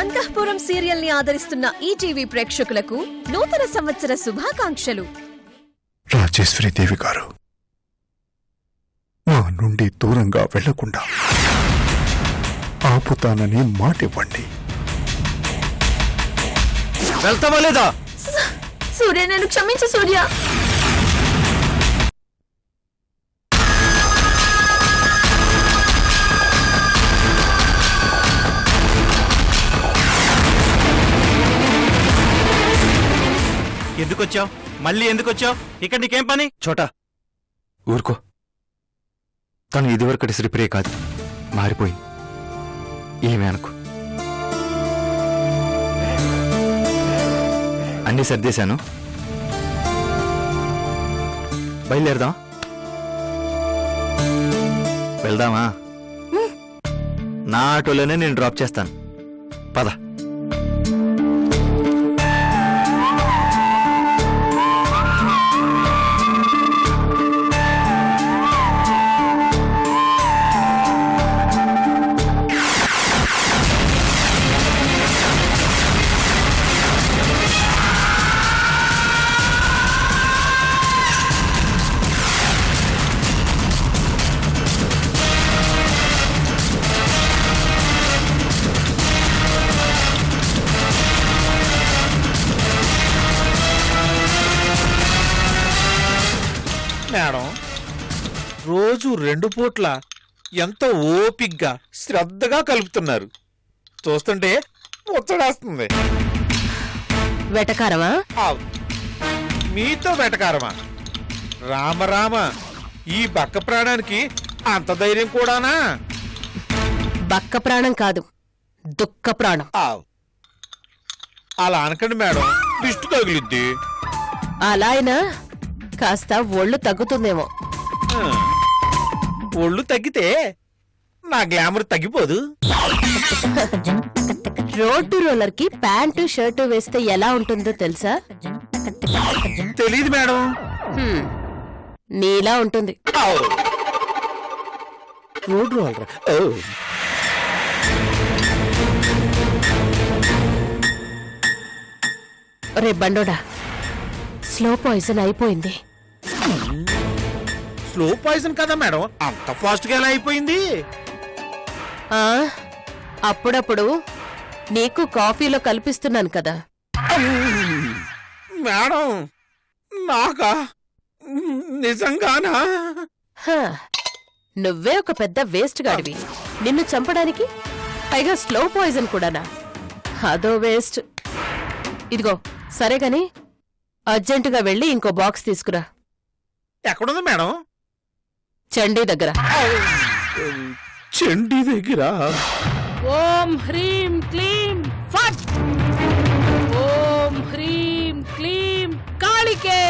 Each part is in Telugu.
అంతఃపురం సీరియల్ ని ఆదరిస్తున్న ఈటీవీ ప్రేక్షకులకు నూతన సంవత్సర శుభాకాంక్షలు. రాజేశ్వరి దేవి గారు, మా నుండి దూరంగా వెళ్లకుండా ఆపుతానని మాటివ్వండి. వెళ్తావా లేదా? సూర్య, నేను క్షమించు సూర్య. ఎందుకొచ్చావు? మళ్ళీ ఎందుకొచ్చావు? ఇక్కడ నీకేం పని? చోటా ఊరుకో. తను ఇదివరకటి శ్రీప్రియ కాదు, మారిపోయి. ఏమీ అనుకో. అన్నీ సర్దేశాను, బయలుదేరదాం. వెళ్దామా? నా ఆటోలోనే నేను డ్రాప్ చేస్తాను. పద. మేడం, రోజు 2 పూట్ల ఎంత ఓపిగ్గా శ్రద్ధగా కలుపుతున్నారు. చూస్తుంటే ముచ్చడేస్తుంది. వెటకారమా? మీతో వెటకారమా? రామరామ, ఈ బక్క ప్రాణానికి అంత ధైర్యం కూడానా? బక్క ప్రాణం కాదు, దుఃఖ ప్రాణం. అలా అనకండి మేడం, దిష్టి తగిలిద్ది. అలా అయినా కాస్త ఒళ్ళు తగ్గుతుందేమో. ఒళ్ళు తగ్గితే నా గ్లామర్ తగ్గిపోదు. రోడ్డు రోలర్ కి ప్యాంటు షర్టు వేస్తే ఎలా ఉంటుందో తెలుసా? తెలీదు మేడం. నీలా ఉంటుంది. Road roller. రే బండోడా, స్లో పాయిజన్ అయిపోయింది. స్లో పాయిజన్ కదా మేడం, అంత ఫాస్ట్ గా ఎలా అయిపోయింది? అప్పుడప్పుడు నీకు కాఫీలో కల్పిస్తున్నాను కదా. మేడం, నాకా? నిజంగానా? నువ్వే ఒక పెద్ద వేస్ట్ గాడివి. నిన్ను చంపడానికి పైగా స్లో పాయిజన్ కూడానా? అదో వేస్ట్. ఇదిగో సరే గాని అర్జెంటుగా వెళ్ళి ఇంకో బాక్స్ తీసుకురా. ఎక్కడుంది మేడం? చండీ దగ్గర. చండీ దగ్గర? ఓం హ్రీం క్లీం ఫట్. ఓం హ్రీం క్లీం కాళికే.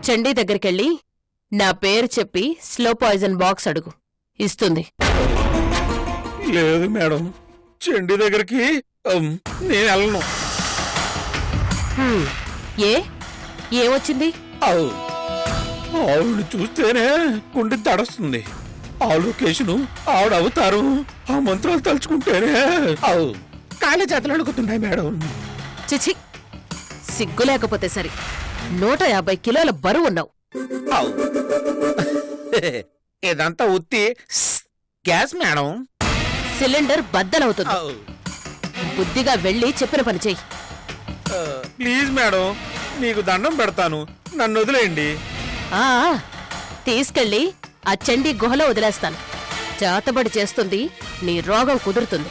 చండీ దగ్గరికెళ్ళి నా పేరు చెప్పి స్లో పాయిజన్ బాక్స్ అడుగు, ఇస్తుంది. లేదు మేడం, చండీ దగ్గరికి నేను వెళ్ళను. ఏమొచ్చింది? ఆవిడ చూస్తేనే గుండె తడస్తుంది. ఆ లొకేషను, ఆవిడ అవుతారు, ఆ మంత్రాలు తలుచుకుంటేనే కాళ్ళ చేతలు అడుగుతున్నాయి మేడం. చిచి, సిగ్గు లేకపోతే సరి. 150 కిలోల బరువు ఉన్నావు. ఇదంతా ఉత్తి గ్యాస్ మేడం. సిలిండర్ బద్దలవుతుంది. బుద్ధిగా వెళ్ళి చెప్పిన పని చెయ్యి. ప్లీజ్ మేడం, నీకు దండం పెడతాను, నన్ను వదిలేయండి. తీసుకెళ్ళి ఆ చండీ గుహలో వదిలేస్తాను. చేతబడి చేస్తుంది, నీ రోగం కుదురుతుంది.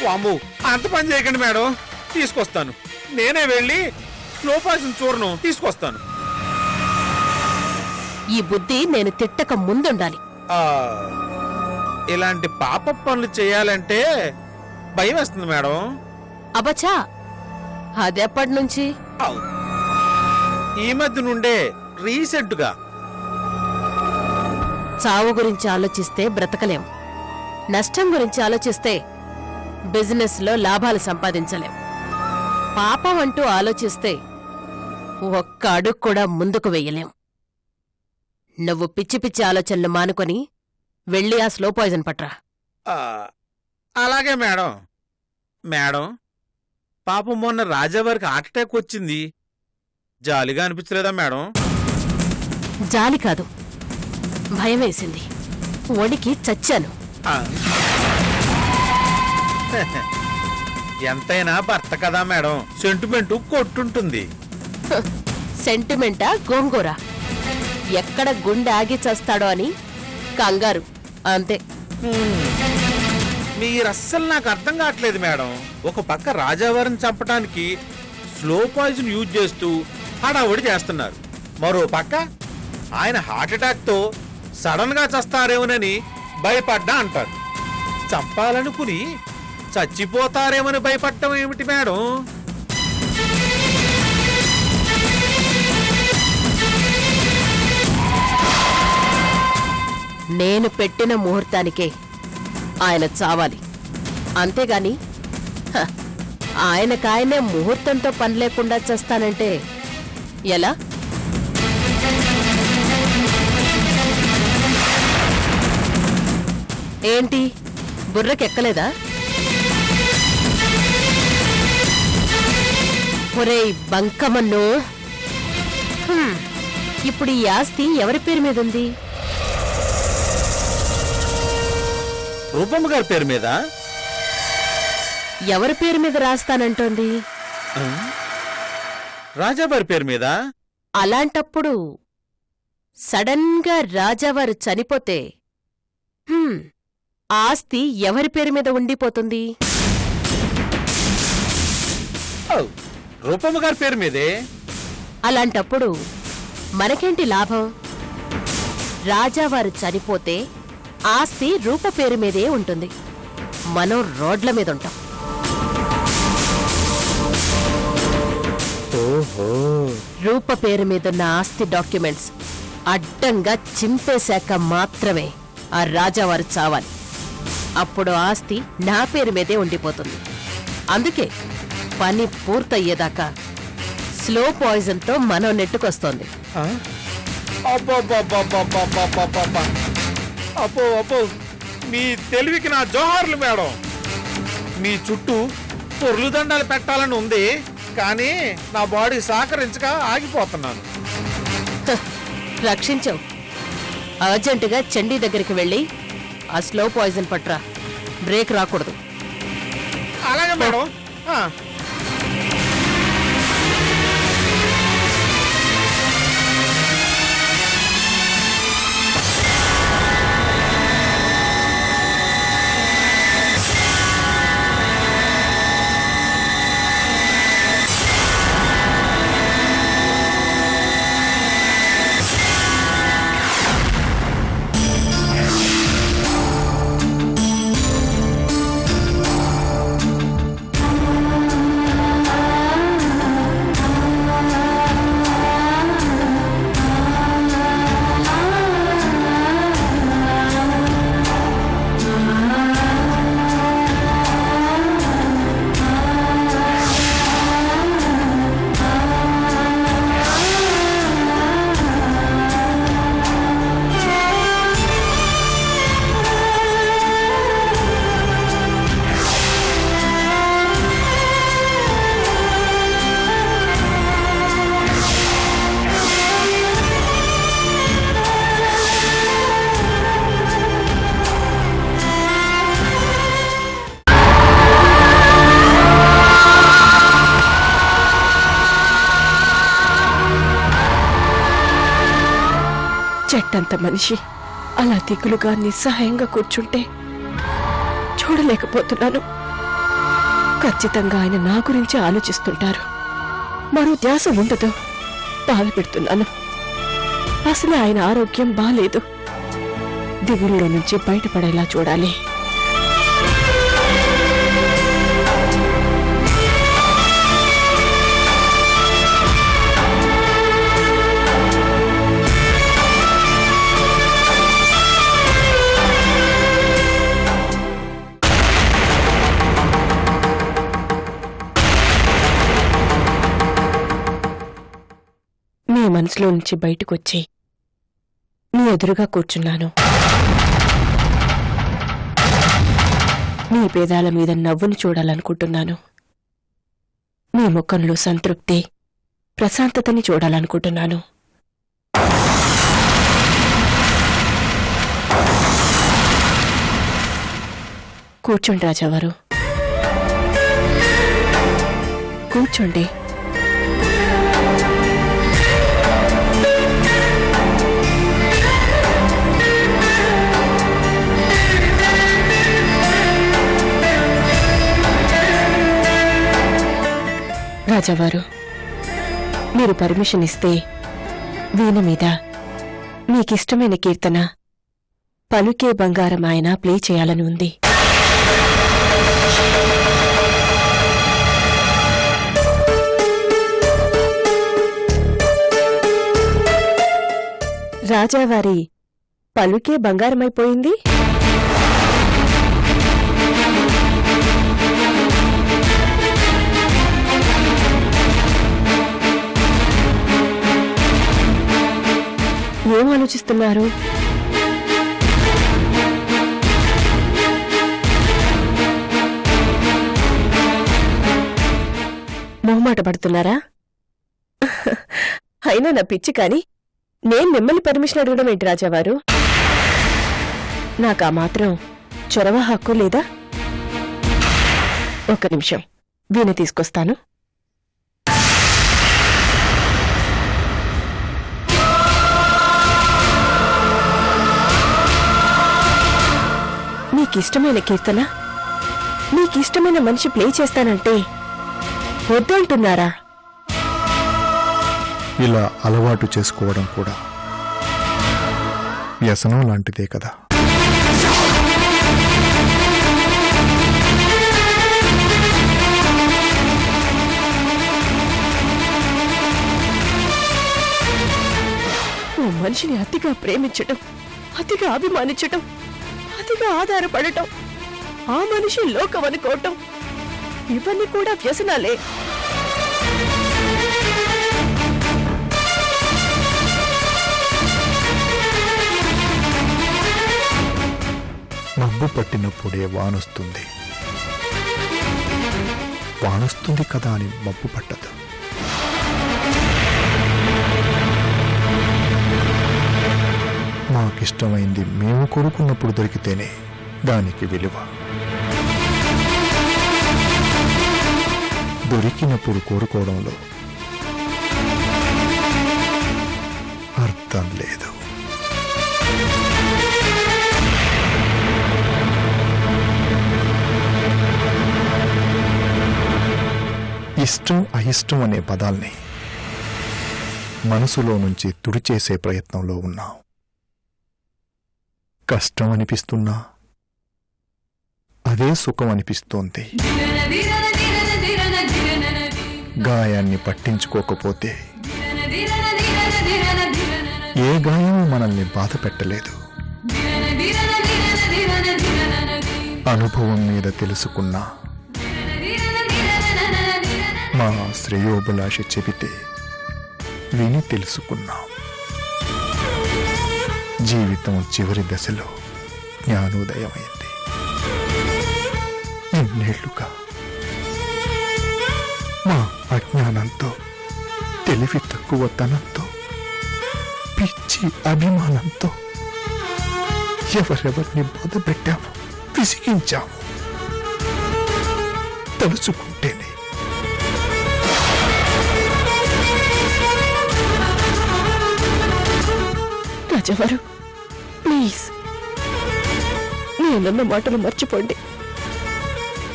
వామ్మో, అంత పని చేయకండి మేడం, తీసుకొస్తాను. నేనే వెళ్ళి స్లో పాయిజన్ చూర్ణం తీసుకొస్తాను. ఈ బుద్ధి నేను తిట్టక ముందుండాలి. ఇలాంటి పాప పనులు చేయాలంటే భయం వేస్తుంది మేడం. అబచా, అదెప్పటినుంచి? ఈ మధ్య నుండే, రీసెంట్ గా. చావు గురించి ఆలోచిస్తే బ్రతకలేం. నష్టం గురించి ఆలోచిస్తే బిజినెస్ లో లాభాలు సంపాదించలేం. పాపం అంటూ ఆలోచిస్తే ఒక్క అడుగు కూడా ముందుకు వెయ్యలేం. నువ్వు పిచ్చి పిచ్చి ఆలోచనలు మానుకొని వెళ్ళి ఆ స్లో పాయిజన్ పట్రా. అలాగే మేడం. మేడం, పాపం మొన్న రాజావారికి హార్ట్ అటాక్ వచ్చింది. జాలిగా అనిపించలేదా మేడం? జాలి కాదు, భయం వేసింది. వణికి చచ్చాను. ఆ. ఎంతైనా భర్త కదా మేడం, సెంటిమెంటు కొట్టుంటుంది. సెంటిమెంటా గోంగూర? ఎక్కడ గుండె ఆగి చస్తాడో అని కంగారు, అంతే. మీరస్సలు నాకు అర్థం కావట్లేదు మేడం. ఒక పక్క రాజావారిని చంపడానికి స్లో పాయిజన్ యూజ్ చేస్తూ హడావుడి చేస్తున్నారు. మరో పక్క ఆయన హార్ట్ అటాక్ తో సడన్ గా చస్తారేమోనని భయపడ్డా అంటారు. చంపాలనుకుని చచ్చిపోతారేమని భయపడటం ఏమిటి మేడం? నేను పెట్టిన ముహూర్తానికే ఆయన చావాలి, అంతేగాని హ, ఆయనకాయనే ముహూర్తంతో పని లేకుండా చేస్తానంటే ఎలా? ఏంటి, బుర్రకెక్కలేదా? ఒరేయ్ బంకమన్ను, ఇప్పుడు ఈ ఆస్తి ఎవరి పేరు మీద ఉంది? రూపమ్మ గారి పేరు మీద. ఎవరి పేరు మీద రాస్తానంటోంది? రాజావారి పేరు మీద. అలాంటప్పుడు సడన్ గా రాజావారు చనిపోతే ఆస్తి ఎవరి పేరు మీద ఉండిపోతుంది? రూపమ్మ గారి పేరు మీదే. అలాంటప్పుడు మనకేంటి లాభం? రాజావారు చనిపోతే ఆస్తి రూప పేరు మీదే ఉంటుంది, మనం రోడ్ల మీద ఉంటాం. రూప పేరు మీదున్న ఆస్తి డాక్యుమెంట్స్ అడ్డంగా చింపేశాక మాత్రమే ఆ రాజావారు చావాలి. అప్పుడు ఆస్తి నా పేరు మీదే ఉండిపోతుంది. అందుకే పని పూర్తయ్యేదాకా స్లో పాయిజన్తో మనం నెట్టుకొస్తోంది. అప్పో అప్పో, మీ తెలివికి నా జోహార్లు మేడం. మీ చుట్టూ పొర్లు దండాలు పెట్టాలని ఉంది, కానీ నా బాడీ సహకరించక ఆగిపోతున్నాను. రక్షించావు. అర్జెంటుగా చండీ దగ్గరికి వెళ్ళి ఆ స్లో పాయిజన్ పట్రా, బ్రేక్ రాకూడదు. అలాగే మేడం. చెట్టంత మనిషి అలా దిగులుగా నిస్సహాయంగా కూర్చుంటే చూడలేకపోతున్నాను. ఖచ్చితంగా ఆయన నా గురించి ఆలోచిస్తుంటారు. మరో ధ్యాస ఉండదు. బాధ పెడుతున్నాను. అసలు ఆయన ఆరోగ్యం బాలేదు. దిగుల్లో నుంచి బయటపడేలా చూడాలి. నీ మనసులో నుంచి బయటకొచ్చి నీ ఎదురుగా కూర్చున్నాను. నీ పేదాల మీద నవ్వును చూడాలనుకుంటున్నాను. నీ ముఖంలో సంతృప్తి, ప్రశాంతతని చూడాలనుకుంటున్నాను. కూర్చోండి రాజావారు, కూర్చోండి. రాజావారు, మీరు పర్మిషన్ ఇస్తే వీణ మీద మీకిష్టమైన కీర్తన పలుకే బంగారం ఆయన ప్లే చేయాలని ఉంది. రాజావారి పలుకే బంగారమైపోయింది. ఏం ఆలోచిస్తున్నారు? మొహమాట పడుతున్నారా? అయినా నా పిచ్చి కాని నేను మిమ్మల్ని పర్మిషన్ అడగడం ఏంటి రాజావారు? నాకా మాత్రం చొరవ హక్కు లేదా? ఒక్క నిమిషం, వీణ తీసుకొస్తాను. మీకిష్టమైన కీర్తన మీకిష్టమైన మనిషి ప్లే చేస్తానంటే వద్దంటున్నారా? ఇలా అలవాటు చేసుకోవడం కూడా వ్యసనం లాంటిదే కదా. ఓ మనిషిని అతిగా ప్రేమించటం, అతిగా అభిమానించటం, అతిగా ఆధారపడటం, ఆ మనిషి లోకం అనుకోవటం, ఇవన్నీ కూడా వ్యసనాలే. మబ్బు పట్టినప్పుడే వానొస్తుంది, వానొస్తుంది కదా అని మబ్బు పట్టదు. మాకిష్టమైంది మేము కోరుకున్నప్పుడు దొరికితేనే దానికి విలువ. దొరికినప్పుడు కోరుకోవడంలో అర్థం లేదు. ఇష్టం అయిష్టం అనే పదాల్ని మనసులో నుంచి తుడిచేసే ప్రయత్నంలో ఉన్నాం. కష్టం అనిపిస్తున్నా అదే సుఖం అనిపిస్తోంది. గాయాన్ని పట్టించుకోకపోతే ఏ గాయం మనల్ని బాధ పెట్టలేదు. అనుభవం మీద తెలుసుకున్నా మా శ్రేయోభిలాష చెబితే విని తెలుసుకున్నాం. జీవితం చివరి దశలో జ్ఞానోదయమైంది. ఇన్నేళ్లుగా మా అజ్ఞానంతో, తెలివి తక్కువతనంతో, పిచ్చి అభిమానంతో ఎవరెవరిని బాధ పెట్టాము, విసిగించాము. తలుచుకుంటేనే రాజావారు, ప్లీజ్ నేనన్న మాటలు మర్చిపోండి.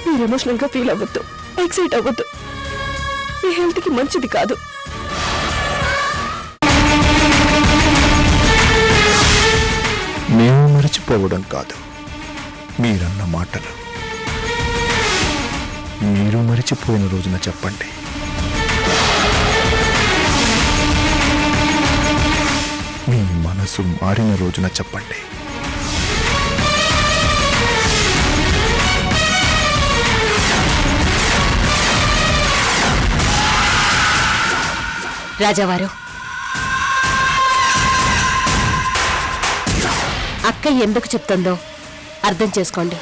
మీరు ఎమోషనల్ గా ఫీల్ అవ్వద్దు, ఎక్సైట్ అవ్వద్దు. మీ హెల్త్ కి మంచిది కాదు. మేము మరిచిపోవడం కాదు, మీరన్న మాటలు మీరు మరిచిపోయిన రోజున చెప్పండి. మీ మనసు మారిన రోజున చెప్పండి. రాజావారు, అక్క ఎందుకు చెప్తుందో అర్థం చేసుకోండి.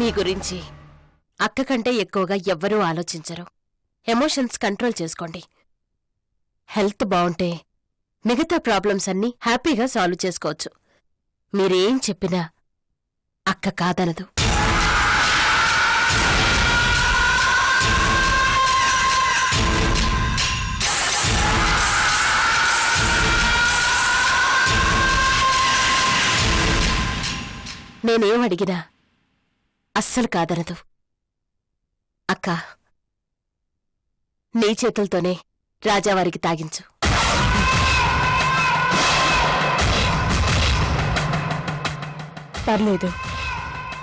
మీ గురించి అక్క కంటే ఎక్కువగా ఎవ్వరూ ఆలోచించరు. ఎమోషన్స్ కంట్రోల్ చేసుకోండి. హెల్త్ బావుంటే మిగతా ప్రాబ్లమ్స్ అన్నీ హ్యాపీగా సాల్వ్ చేసుకోవచ్చు. మీరేం చెప్పినా అక్క కాదనదు. నేనేం అడిగినా అస్సలు కాదనదు. అక్క, నీ చేతులతోనే రాజావారికి తాగించు. పర్లేదు,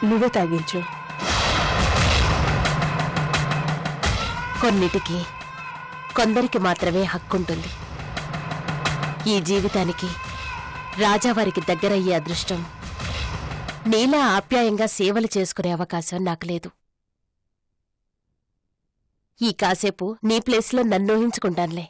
నువ్వే తాగించు. కొన్నిటికి కొందరికి మాత్రమే హక్కుంటుంది. ఈ జీవితానికి రాజావారికి దగ్గరయ్యే అదృష్టం, నీలా ఆప్యాయంగా సేవలు చేసుకునే అవకాశం నాకు లేదు. ఈ కాసేపు నీ ప్లేస్లో నన్నూహించుకుంటానులే.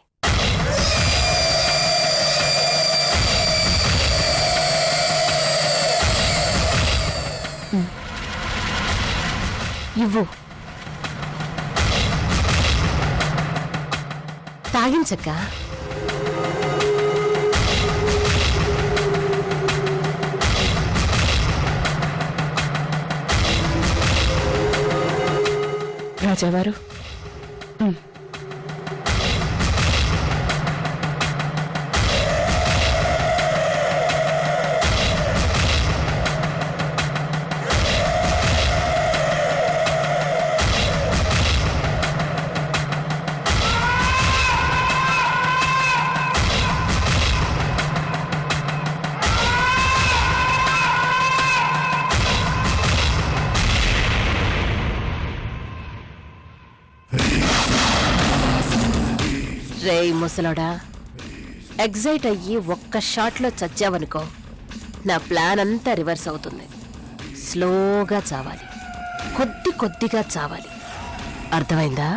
ఇవ్వు, తాగించక్క. రాజావారు, రేయ్ ముసలోడా, ఎగ్జైట్ అయ్యి ఒక్క షాట్లో చచ్చావనుకో, నా ప్లాన్ అంతా రివర్స్ అవుతుంది. స్లోగా చావాలి, కొద్ది కొద్దిగా చావాలి. అర్థమైందా?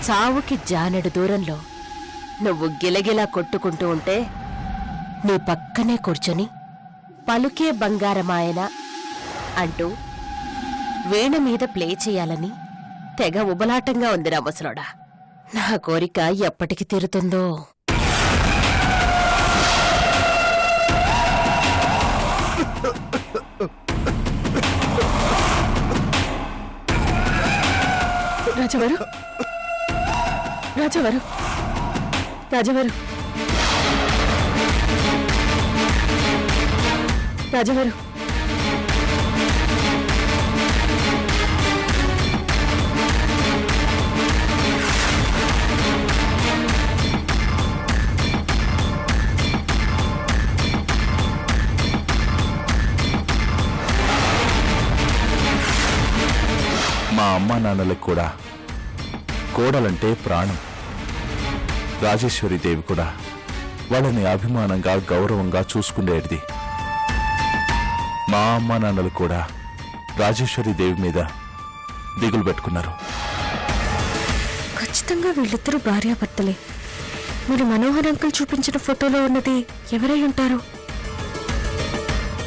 చావుకి జానెడు దూరంలో నువ్వు గిలగిలా కొట్టుకుంటూ ఉంటే నీ పక్కనే కూర్చొని పలుకే బంగారమాయన అంటూ వీణ మీద ప్లే చేయాలని తెగ ఉబలాటంగా ఉందిరా ముసలోడా. నా కోరిక ఎప్పటికి తీరుతుందో. రాజావారు, రాజావారు, రాజావారు, రాజావారు. మా అమ్మా నాన్నలకు కూడా కోడలంటే ప్రాణం. రాజేశ్వరీదేవి కూడా వాళ్ళని అభిమానంగా గౌరవంగా చూసుకునేది. మా అమ్మా నాన్నలు కూడా రాజేశ్వరీదేవి మీద దిగులు పెట్టుకున్నారు. ఖచ్చితంగా వీళ్ళిద్దరూ భార్యాభర్తలే. మీరు మనోహర్ అంకుల్ చూపించిన ఫోటోలో ఉన్నది ఎవరై ఉంటారు?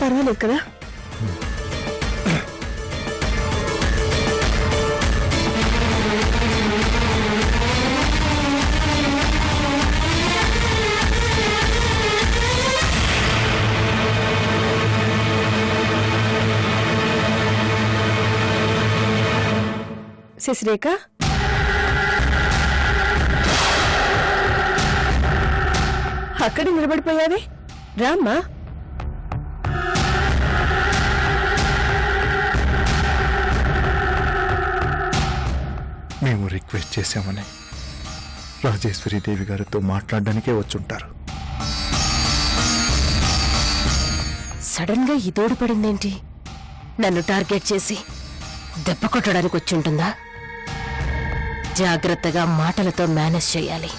పర్వాలేదు కదా? శశిరేఖ, అక్కడ నిలబడిపోయావే, రామ్మా. మేము రిక్వెస్ట్ చేశామని రాజేశ్వరీదేవి గారితో మాట్లాడడానికే వచ్చుంటారు. సడన్ గా ఈ తోడు పడిందేంటి? నన్ను టార్గెట్ చేసి దెబ్బ కొట్టడానికి వచ్చుంటుందా? జాగ్రత్తగా మాటలతో మేనేజ్ చేయాలి.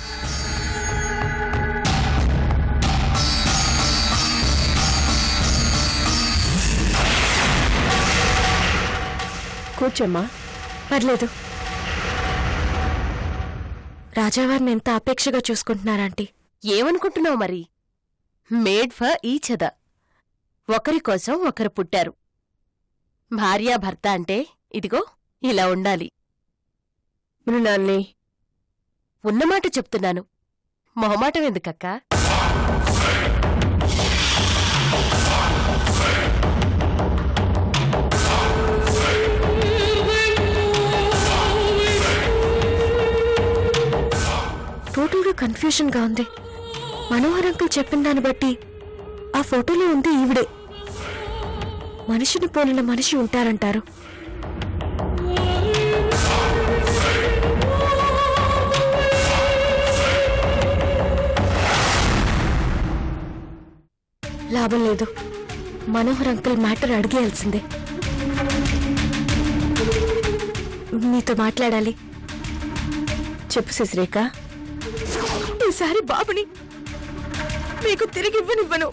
కూర్చోమ్మా. పర్లేదు. రాజావారిని ఎంత అపేక్షగా చూసుకుంటున్నారంటీ. ఏమనుకుంటున్నావు మరి? Made for each other. ఒకరి కోసం ఒకరు పుట్టారు. భార్యాభర్త అంటే ఇదిగో ఇలా ఉండాలి. మృణాల్ని ఉన్నమాట చెప్తున్నాను, మొహమాటం ఎందుకక్కా? టోటల్గా కన్ఫ్యూజన్ గా ఉంది. మనోహర్ అంకుల్ చెప్పిన దాన్ని బట్టి ఆ ఫోటోలో ఉంది ఈవిడే. మనిషిని పోలిన మనిషి ఉంటారంటారు. లాభం లేదు, మనోహర్ అంకుల్ మ్యాటర్ అడిగేయాల్సిందే. మీతో మాట్లాడాలి. చెప్పు శశిరేఖ. ఈసారి బాబుని మీకు తిరిగి ఇవ్వనివ్వను.